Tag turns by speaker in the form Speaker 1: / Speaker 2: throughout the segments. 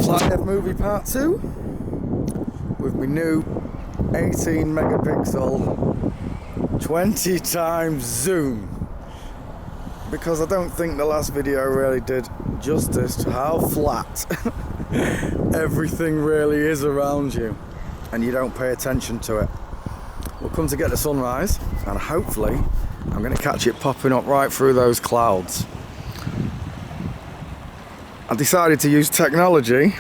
Speaker 1: Planet Movie Part 2 with my new 18 megapixel 20 times zoom, because I don't think the last video really did justice to how flat everything really is around you and you don't pay attention to it. We'll come to get the sunrise and hopefully I'm going to catch it popping up right through those clouds. I decided to use technology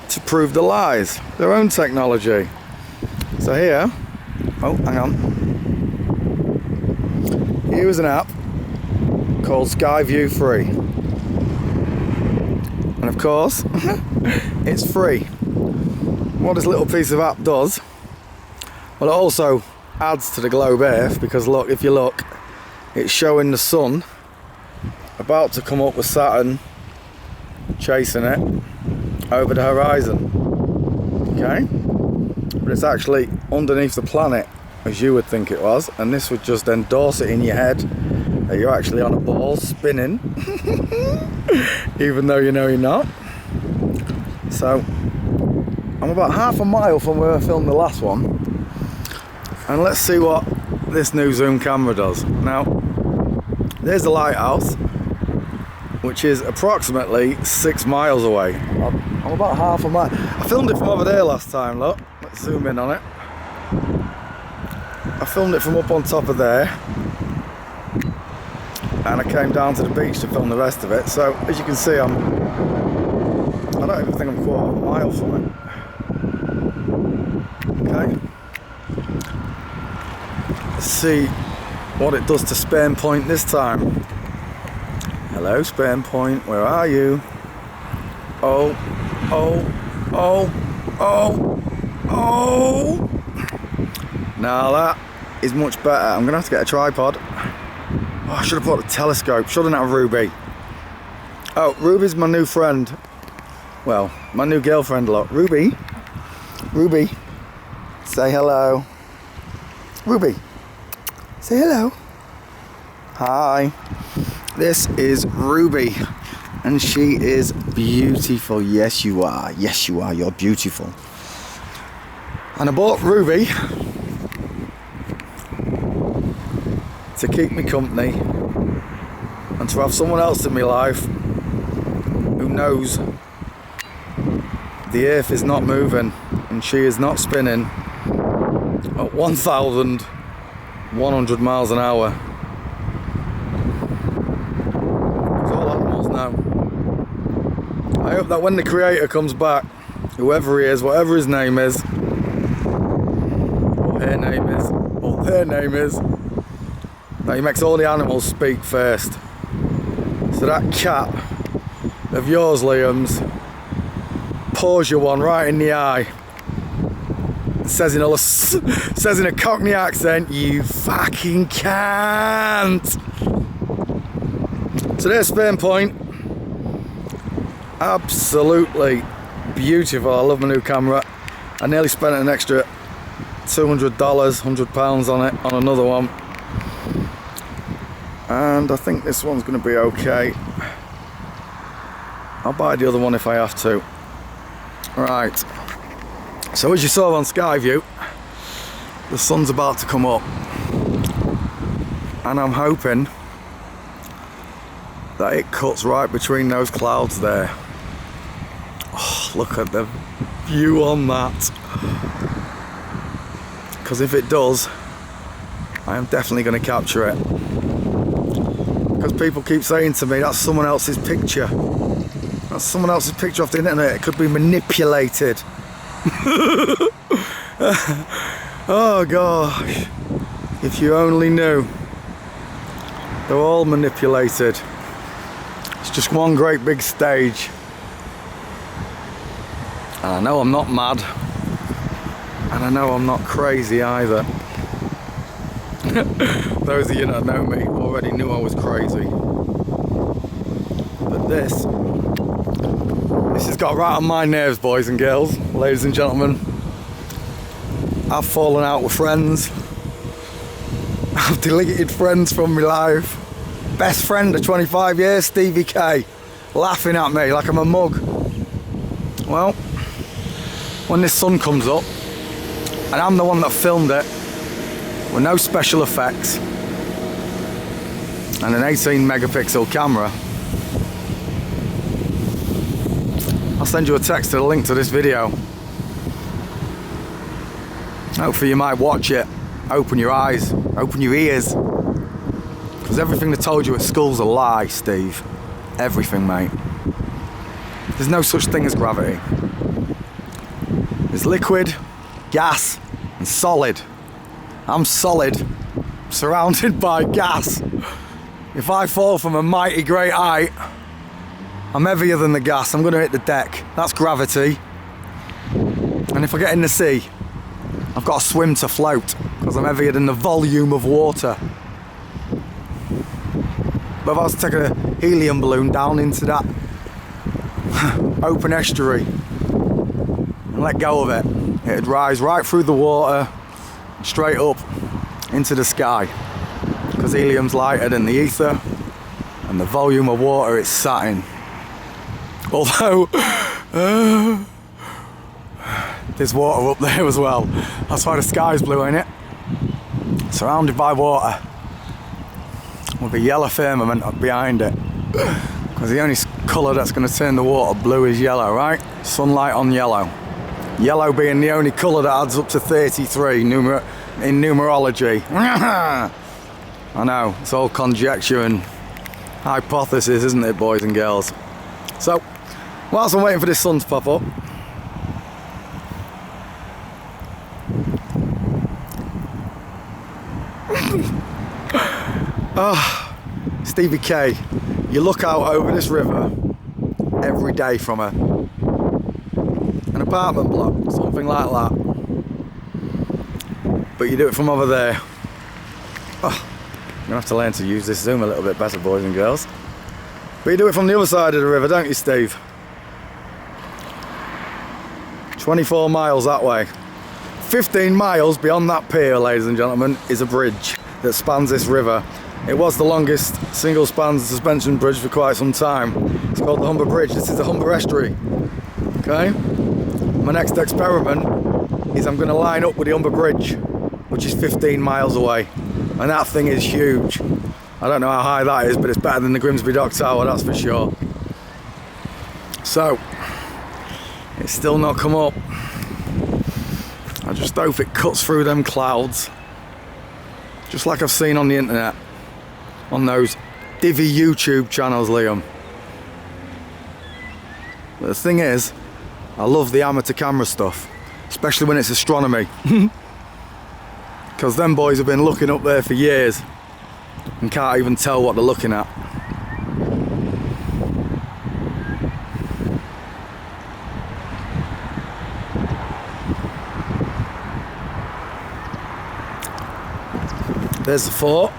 Speaker 1: to prove the lies, their own technology. So here, oh hang on, here is an app called Skyview Free, and of course it's free. What this little piece of app does, well, it also adds to the globe Earth, because look, if you look, it's showing the sun about to come up with Saturn chasing it over the horizon, okay? But it's actually underneath the planet, as you would think it was, and this would just endorse it in your head that you're actually on a ball spinning even though you know you're not. So I'm about half a mile from where I filmed the last one, and let's see what this new zoom camera does. Now, there's the lighthouse, which is approximately 6 miles away. I'm about half a mile. I filmed it from over there last time, look. Let's zoom in on it. I filmed it from up on top of there, and I came down to the beach to film the rest of it. So as you can see, I don't even think I'm quarter of a mile from it. Okay. Let's see what it does to Spain Point this time. Hello, Spain Point, where are you? Oh, oh, oh, oh, oh. Now that is much better. I'm gonna have to get a tripod. Oh, I should have brought a telescope. Shouldn't have Ruby. Oh, Ruby's my new friend. Well, my new girlfriend, look. Ruby. Ruby. Say hello. Ruby. Say hello. Hi. This is Ruby, and she is beautiful. Yes, you are. Yes, you are. You're beautiful. And I bought Ruby to keep me company and to have someone else in my life who knows the earth is not moving and she is not spinning at 1,100 miles an hour. I hope that when the creator comes back, whoever he is, whatever his name is, or her name is, or their name is, that he makes all the animals speak first. So that cat of yours, Liam's, paws you one right in the eye, says in a Cockney accent, "You fucking can't." So there's Spain Point. Absolutely beautiful. I love my new camera. I nearly spent an extra $200, £100 on it, on another one. And I think this one's going to be okay. I'll buy the other one if I have to. Right. So as you saw on Skyview, the sun's about to come up. And I'm hoping that it cuts right between those clouds there. Oh, look at the view on that. Because if it does, I am definitely going to capture it. Because people keep saying to me, that's someone else's picture. That's someone else's picture off the internet. It could be manipulated. Oh gosh. If you only knew. They're all manipulated. It's just one great big stage. And I know I'm not mad. And I know I'm not crazy either. Those of you that know me already knew I was crazy. But this has got right on my nerves, boys and girls, ladies and gentlemen. I've fallen out with friends. I've deleted friends from my life. Best friend of 25 years, Stevie K. laughing at me like I'm a mug. Well, when this sun comes up, and I'm the one that filmed it, with no special effects, and an 18 megapixel camera, I'll send you a text to the link to this video. Hopefully you might watch it, open your eyes, open your ears, because everything they told you at school's a lie, Steve. Everything, mate. There's no such thing as gravity. There's liquid, gas, and solid. I'm solid, surrounded by gas. If I fall from a mighty great height, I'm heavier than the gas. I'm gonna hit the deck. That's gravity. And if I get in the sea, I've got to swim to float, because I'm heavier than the volume of water. But if I was to take a helium balloon down into that open estuary and let go of it, it'd rise right through the water, straight up into the sky, because helium's lighter than the ether and the volume of water it's sat in. Although there's water up there as well. That's why the sky's blue, ain't it? Surrounded by water, with a yellow firmament up behind it. Because the only colour that's going to turn the water blue is yellow, right? Sunlight on yellow. Yellow being the only colour that adds up to 33 in numerology. I know, it's all conjecture and hypothesis, isn't it, boys and girls? So, whilst I'm waiting for this sun to pop up, Stevie K, you look out over this river every day from an apartment block, something like that, but you do it from over there. I'm gonna have to learn to use this zoom a little bit better, boys and girls. But you do it from the other side of the river, don't you, Steve? 24 miles that way. 15 miles beyond that pier, ladies and gentlemen, is a bridge that spans this river. It was the longest single-span suspension bridge for quite some time. It's called the Humber Bridge. This is the Humber Estuary. Okay? My next experiment is I'm going to line up with the Humber Bridge, which is 15 miles away. And that thing is huge. I don't know how high that is, but it's better than the Grimsby Dock Tower, that's for sure. So, it's still not come up. I just hope it cuts through them clouds. Just like I've seen on the internet. On those divvy YouTube channels, Liam. But the thing is, I love the amateur camera stuff. Especially when it's astronomy. Because them boys have been looking up there for years and can't even tell what they're looking at. There's the fort.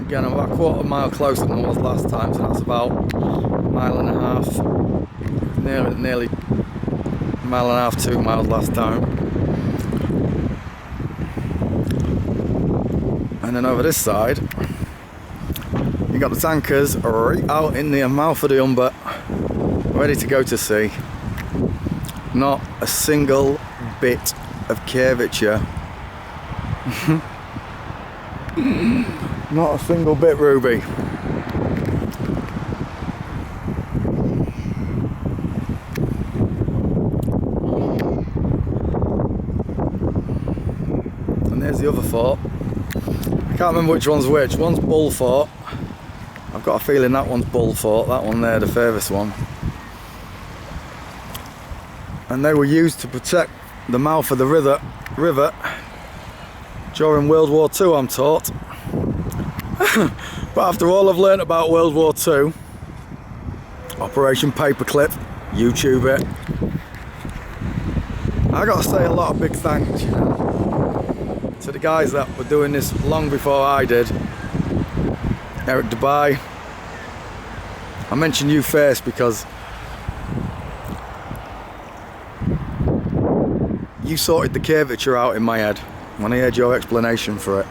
Speaker 1: Again, I'm about a quarter mile closer than I was last time, so that's about a mile and a half. Nearly a mile and a half, 2 miles last time. And then over this side, you got the tankers right out in the mouth of the Humber, ready to go to sea. Not a single bit of curvature. Not a single bit, Ruby. And there's the other fort. I can't remember which one's which. One's Bull Fort. I've got a feeling that one's Bull Fort. That one there, the furthest one. And they were used to protect the mouth of the river during World War II, I'm taught. But after all I've learnt about World War II, Operation Paperclip, YouTube it, I gotta say a lot of big thanks, you know, to the guys that were doing this long before I did. Eric Dubai. I mentioned you first because you sorted the curvature out in my head when I heard your explanation for it.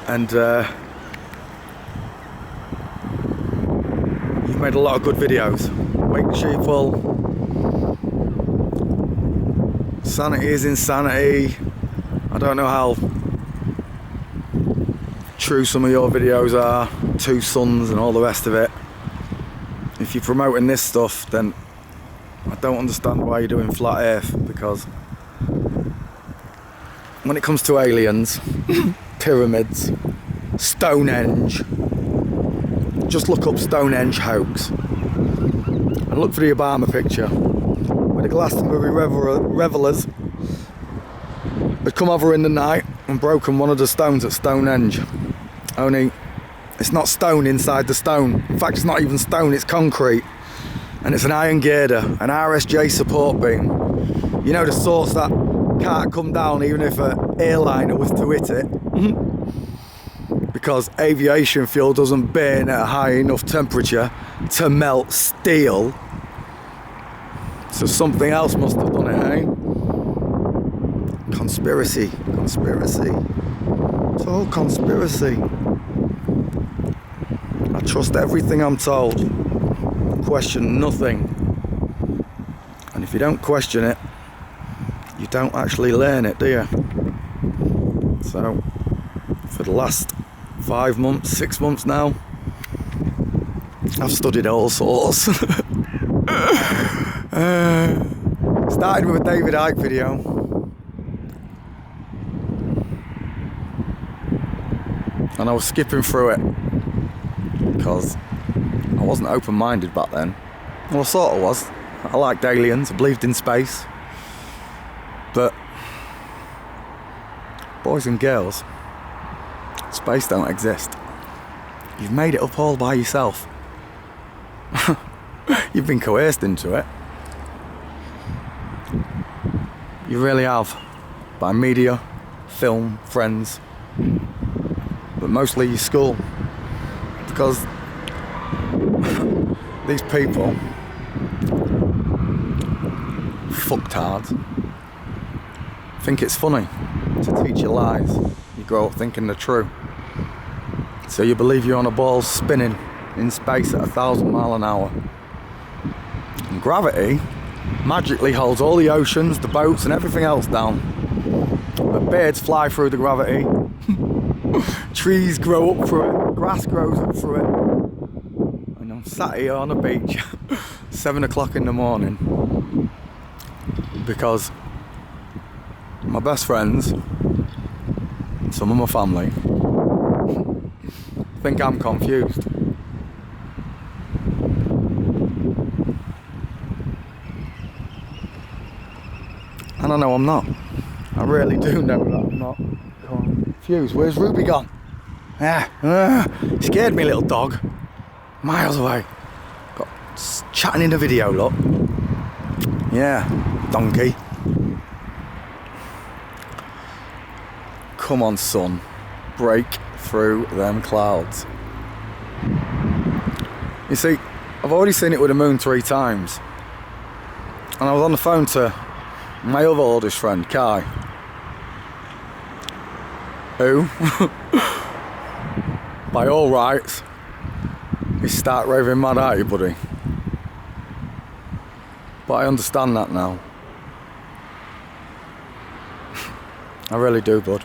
Speaker 1: And made a lot of good videos. Wake the Sheeple, Sanity is Insanity. I don't know how true some of your videos are, Two Suns and all the rest of it. If you're promoting this stuff, then I don't understand why you're doing Flat Earth, because when it comes to aliens, pyramids, Stonehenge, just look up Stonehenge hoax and look for the Obama picture where the Glastonbury revellers had come over in the night and broken one of the stones at Stonehenge. Only it's not stone inside the stone. In fact, it's not even stone, it's concrete. And it's an iron girder, an RSJ support beam. You know, the sorts that can't come down even if an airliner was to hit it. Because aviation fuel doesn't burn at a high enough temperature to melt steel. So something else must have done it, eh? Conspiracy. It's all conspiracy. I trust everything I'm told. Question nothing. And if you don't question it, you don't actually learn it, do you? So, for the last 5 months, 6 months now, I've studied all sorts. Started with a David Icke video. And I was skipping through it because I wasn't open-minded back then. Well, I sort of was. I liked aliens, I believed in space. But, boys and girls, space don't exist. You've made it up all by yourself. You've been coerced into it. You really have. By media, film, friends, but mostly your school. Because these people, fucktards, think it's funny to teach you lies. You grow up thinking they're true. So you believe you're on a ball spinning in space at 1,000 miles an hour. And gravity magically holds all the oceans, the boats and everything else down. But birds fly through the gravity. Trees grow up through it. Grass grows up through it. And I'm sat here on the beach 7 o'clock in the morning because my best friends, some of my family, think I'm confused. And I know I'm not. I really do know that I'm not confused. Where's Ruby gone? Scared me, little dog. Miles away. Got chatting in the video, look. Yeah, donkey. Come on, son. Break through them clouds. You see, I've already seen it with the moon 3 times. And I was on the phone to my other oldest friend, Kai. Who, by all rights, is start raving mad at you, buddy. But I understand that now. I really do, bud.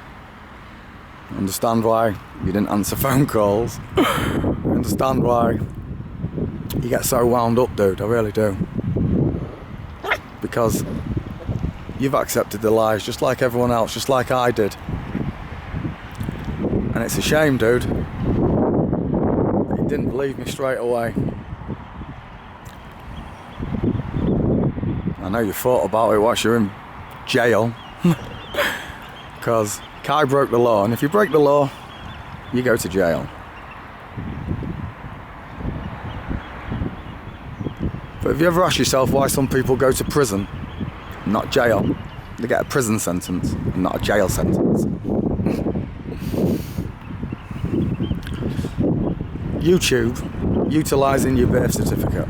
Speaker 1: I understand why you didn't answer phone calls. I understand why you get so wound up, dude. I really do. Because you've accepted the lies just like everyone else, just like I did. And it's a shame, dude, that you didn't believe me straight away. I know you thought about it whilst you're in jail. Because Kai broke the law, and if you break the law, you go to jail. But have you ever asked yourself why some people go to prison, not jail? They get a prison sentence and not a jail sentence. YouTube, utilising your birth certificate.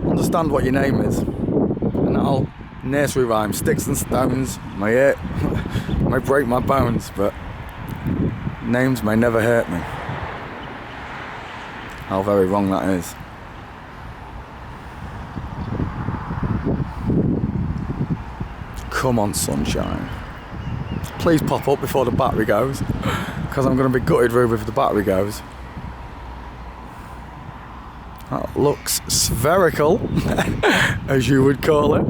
Speaker 1: Understand what your name is, and that'll nursery rhyme. Sticks and stones may hurt, may break my bones, but names may never hurt me. How very wrong that is. Come on, sunshine. Please pop up before the battery goes, because I'm going to be gutted, Ruby, if the battery goes. That looks spherical, as you would call it.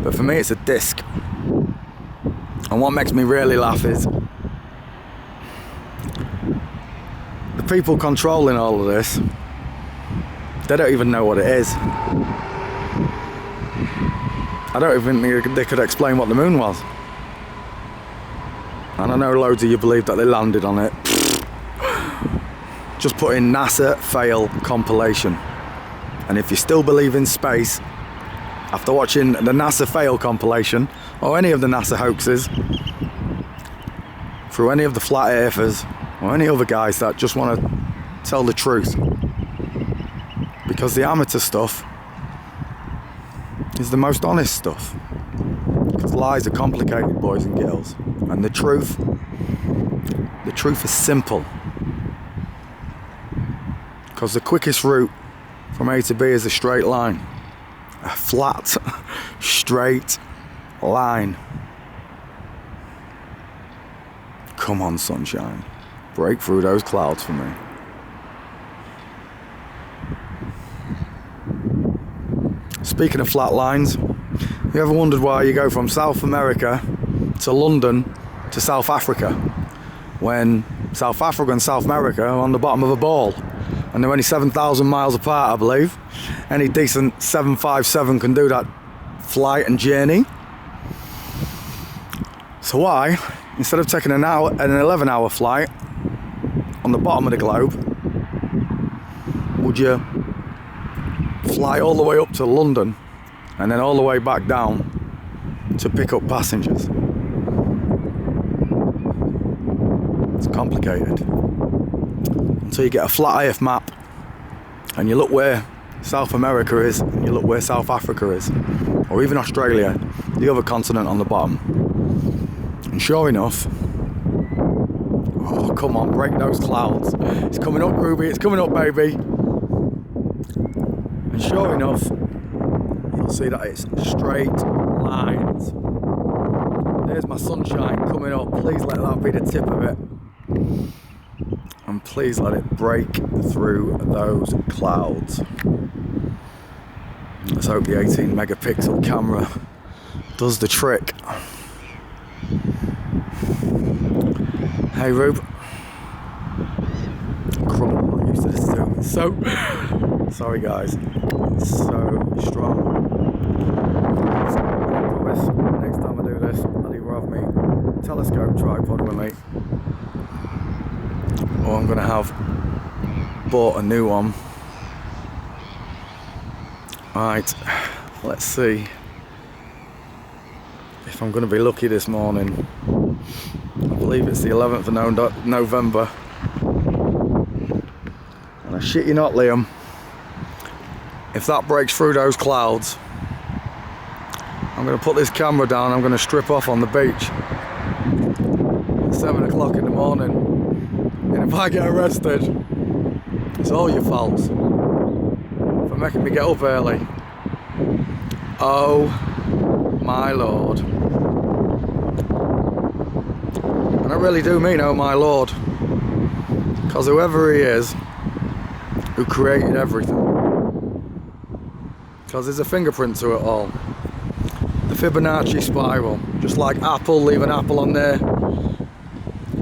Speaker 1: But for me, it's a disc. And what makes me really laugh is the people controlling all of this, they don't even know what it is. I don't even think they could explain what the moon was. And I know loads of you believe that they landed on it. Just put in NASA fail compilation. And if you still believe in space, after watching the NASA fail compilation, or any of the NASA hoaxes, through any of the flat earthers, or any other guys that just want to tell the truth. Because the amateur stuff is the most honest stuff. Because lies are complicated, boys and girls. And the truth is simple. Because the quickest route from A to B is a straight line. A flat, straight line. Come on, sunshine. Break through those clouds for me. Speaking of flat lines, you ever wondered why you go from South America to London to South Africa when South Africa and South America are on the bottom of a ball and they're only 7,000 miles apart, I believe? Any decent 757 can do that flight and journey. So why, instead of taking an 11-hour flight on the bottom of the globe, would you fly all the way up to London and then all the way back down to pick up passengers? It's complicated. Until you get a flat earth map and you look where South America is and you look where South Africa is, or even Australia, the other continent on the bottom. And sure enough, oh come on, break those clouds. It's coming up, Ruby, it's coming up, baby. And sure enough, you'll see that it's straight lines. There's my sunshine coming up. Please let that be the tip of it. And please let it break through those clouds. Let's hope the 18 megapixel camera does the trick. Hey Rube. I'm used to this too. So, sorry guys. It's so strong. I promise, next time I do this, I'll either have me telescope tripod with me, or I'm gonna have bought a new one. Right, let's see if I'm gonna be lucky this morning. I believe it's the 11th of November. And I shit you not, Liam, if that breaks through those clouds, I'm gonna put this camera down, I'm gonna strip off on the beach at 7 o'clock in the morning. And if I get arrested, it's all your fault for making me get up early. Oh my Lord. And I really do mean oh my Lord, because whoever he is who created everything, because there's a fingerprint to it all. The Fibonacci spiral, just like Apple leave an apple on their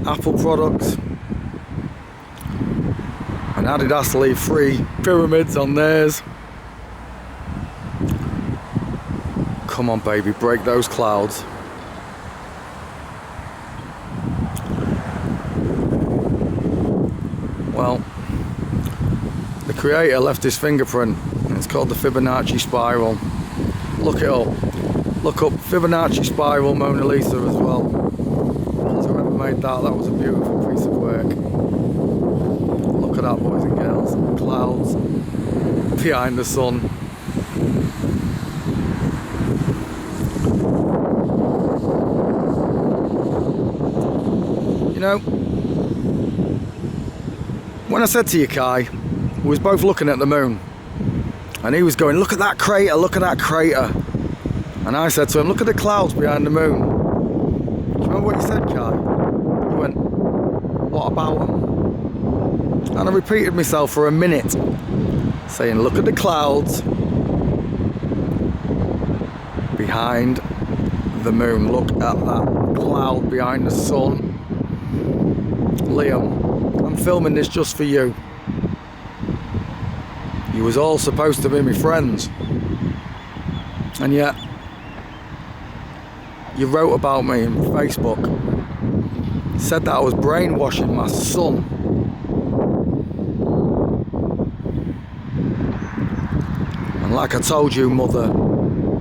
Speaker 1: Apple products, and Adidas leave 3 pyramids on theirs. Come on baby, break those clouds. Well, the creator left his fingerprint, and it's called the Fibonacci spiral. Look it up. Look up Fibonacci spiral Mona Lisa as well. So whoever made that was a beautiful piece of work. Look at that, boys and girls. Clouds behind the sun. You know, when I said to you, Kai, we was both looking at the moon, and he was going, look at that crater, look at that crater. And I said to him, look at the clouds behind the moon. Do you remember what you said, Kai? You went, what about them? And I repeated myself for a minute, saying, look at the clouds behind the moon. Look at that cloud behind the sun. Liam, I'm filming this just for you. You was all supposed to be my friends. And yet, you wrote about me on Facebook. Said that I was brainwashing my son. And like I told you, mother,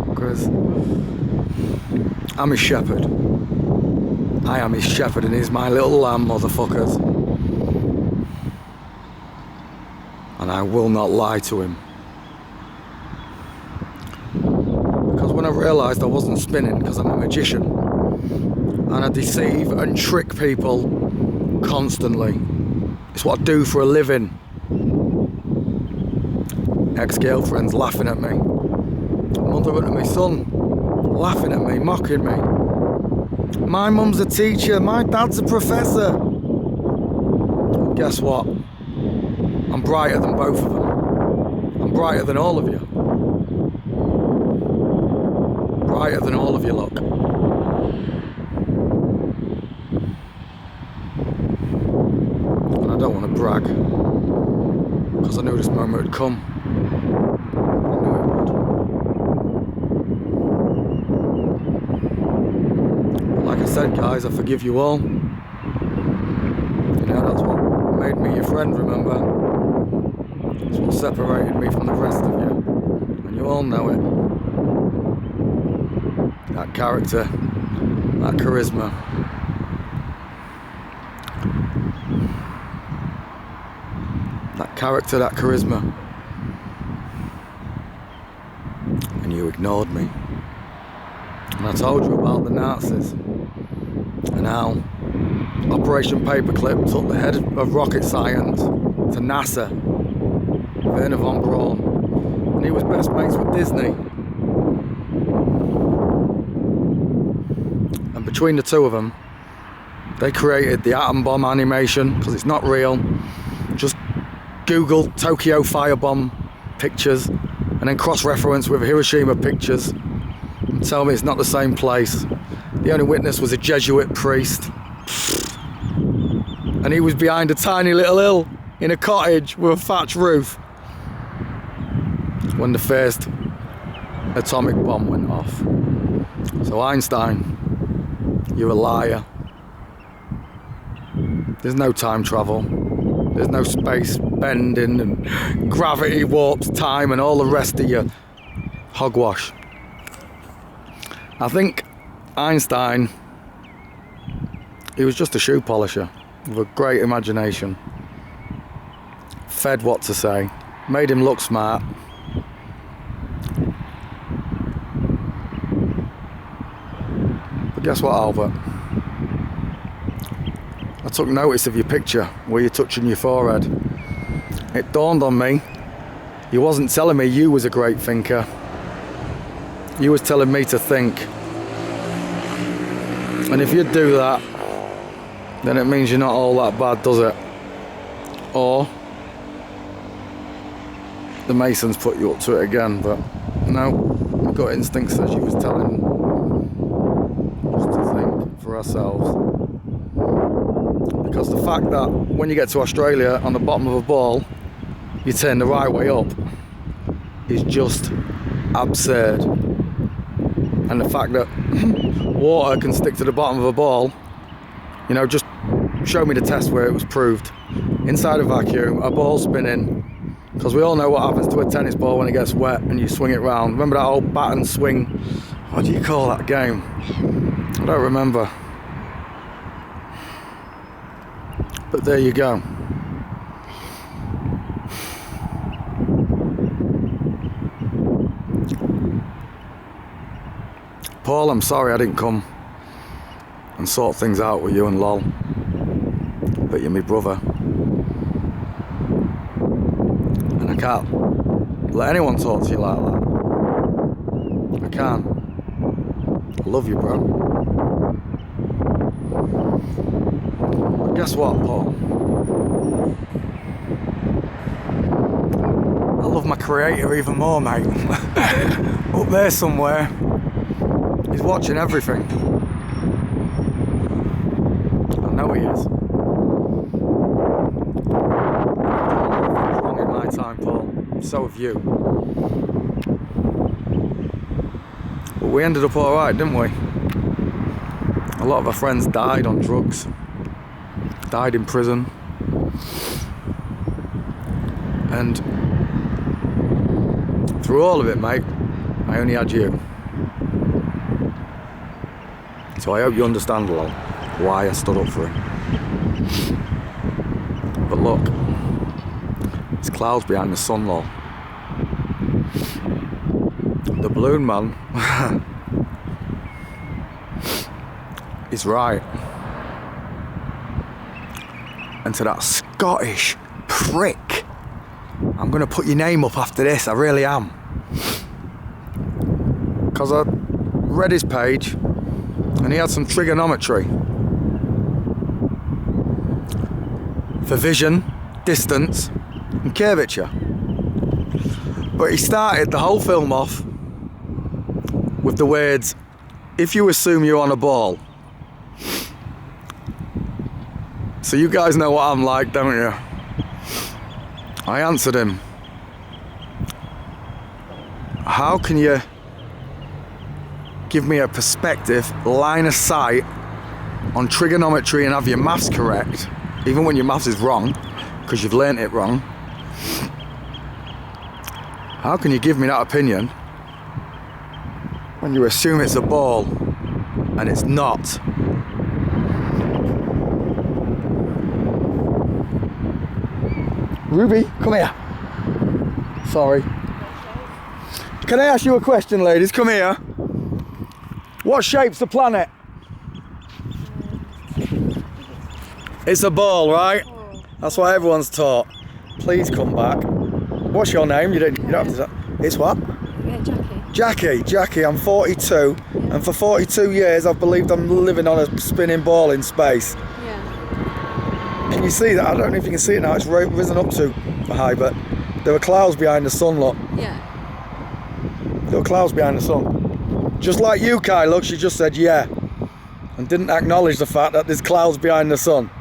Speaker 1: because I'm his shepherd. I am his shepherd and he's my little lamb, motherfuckers. And I will not lie to him. Because when I realised I wasn't spinning, because I'm a magician, and I deceive and trick people constantly. It's what I do for a living. Ex-girlfriends laughing at me. Mother and my son laughing at me, mocking me. My mum's a teacher, my dad's a professor. Guess what? I'm brighter than both of them. I'm brighter than all of you. Brighter than all of you, look. And I don't want to brag, because I knew this moment would come. I knew it would. Like I said, guys, I forgive you all. You know, that's what made me your friend, remember? It's what separated me from the rest of you. And you all know it. That character, that charisma. That character, that charisma. And you ignored me. And I told you about the Nazis. And how Operation Paperclip took the head of rocket science to NASA. Wernher von Braun, and he was best mates with Disney. And between the two of them, they created the atom bomb animation, because it's not real. Just Google Tokyo firebomb pictures, and then cross-reference with Hiroshima pictures, and tell me it's not the same place. The only witness was a Jesuit priest, and he was behind a tiny little hill in a cottage with a thatched roof when the first atomic bomb went off. So Einstein, you're a liar. There's no time travel. There's no space bending and gravity warped time and all the rest of your hogwash. I think Einstein, he was just a shoe polisher with a great imagination. Fed what to say, made him look smart. But guess what, Albert? I took notice of your picture where you're touching your forehead. It dawned on me, you wasn't telling me you was a great thinker. You was telling me to think. And if you do that, then it means you're not all that bad, does it? Or the Masons put you up to it again, but no, my gut instinct says you was telling us to think for ourselves. Because the fact that when you get to Australia on the bottom of a ball, you turn the right way up is just absurd. And the fact that water can stick to the bottom of a ball, you know, just show me the test where it was proved. Inside a vacuum, a ball spinning, because we all know what happens to a tennis ball when it gets wet and you swing it round. Remember that old bat and swing? What do you call that game? I don't remember. But there you go. Paul, I'm sorry I didn't come and sort things out with you and Lol. But you're my brother. And I can't let anyone talk to you like that. I can't. I love you, bro. But guess what, Paul? I love my creator even more, mate. Up there somewhere, he's watching everything. I know he is. Wrong in my time, Paul. So have you. But we ended up alright, didn't we? A lot of our friends died on drugs, died in prison, and through all of it, mate, I only had you. So I hope you understand, Lol, why I stood up for him. But look, there's clouds behind the sun, Lol. The balloon man is right. And to that Scottish prick, I'm gonna put your name up after this, I really am. Because I read his page and he had some trigonometry for vision, distance and curvature. But he started the whole film off with the words, if you assume you're on a ball. So you guys know what I'm like, don't you? I answered him, how can you give me a perspective, line of sight on trigonometry and have your maths correct, even when your maths is wrong, because you've learnt it wrong? How can you give me that opinion when you assume it's a ball and it's not? Ruby, come here. Sorry. Can I ask you a question, ladies? Come here. What shape's the planet? It's a ball, right? That's what everyone's taught. Please come back. What's your name? You don't have to. It's what?
Speaker 2: Yeah,
Speaker 1: Jackie, I'm 42, and for 42 years I've believed I'm living on a spinning ball in space.
Speaker 2: Yeah.
Speaker 1: Can you see that? I don't know if you can see it now, it's risen up too high, but there were clouds behind the sun, look.
Speaker 2: Yeah.
Speaker 1: There were clouds behind the sun. Just like you, Kai, look, she just said yeah, and didn't acknowledge the fact that there's clouds behind the sun.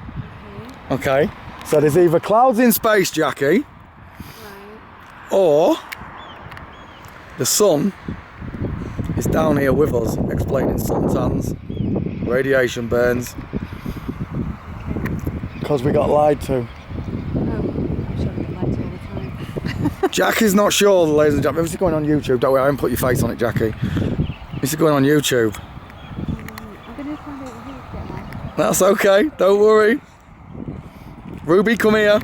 Speaker 1: Okay? So there's either clouds in space, Jackie,
Speaker 2: Right.
Speaker 1: or the sun is down here with us, explaining suntans, radiation burns, because we got lied to.
Speaker 2: Oh, I'm sure I get lied to all the time.
Speaker 1: Jackie's not sure, ladies and gentlemen. This is going on YouTube. Don't worry, I haven't put your face on it, Jackie. This is going on YouTube.
Speaker 2: I'm going to find out who to get mine.
Speaker 1: That's okay, don't worry. Ruby, come here.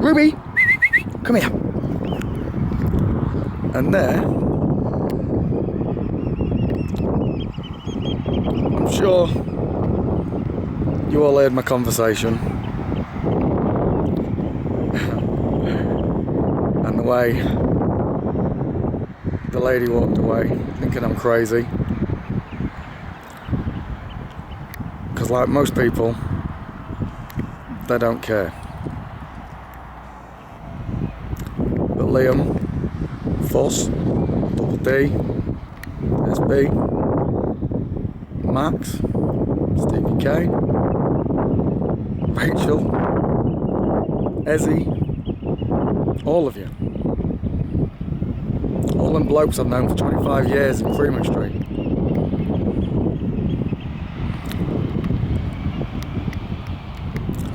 Speaker 1: Ruby, come here. And there, I'm sure you all heard my conversation. And the way the lady walked away, thinking I'm crazy. Because like most people, they don't care. But Liam, Fuss, Double D, SB, Max, Stevie K, Rachel, Ezzy, all of you. All them blokes I've known for 25 years in Freeman Street.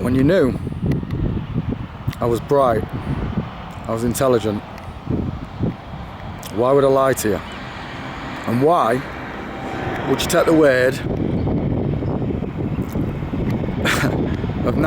Speaker 1: When you knew I was bright, I was intelligent, why would I lie to you? And why would you take the word of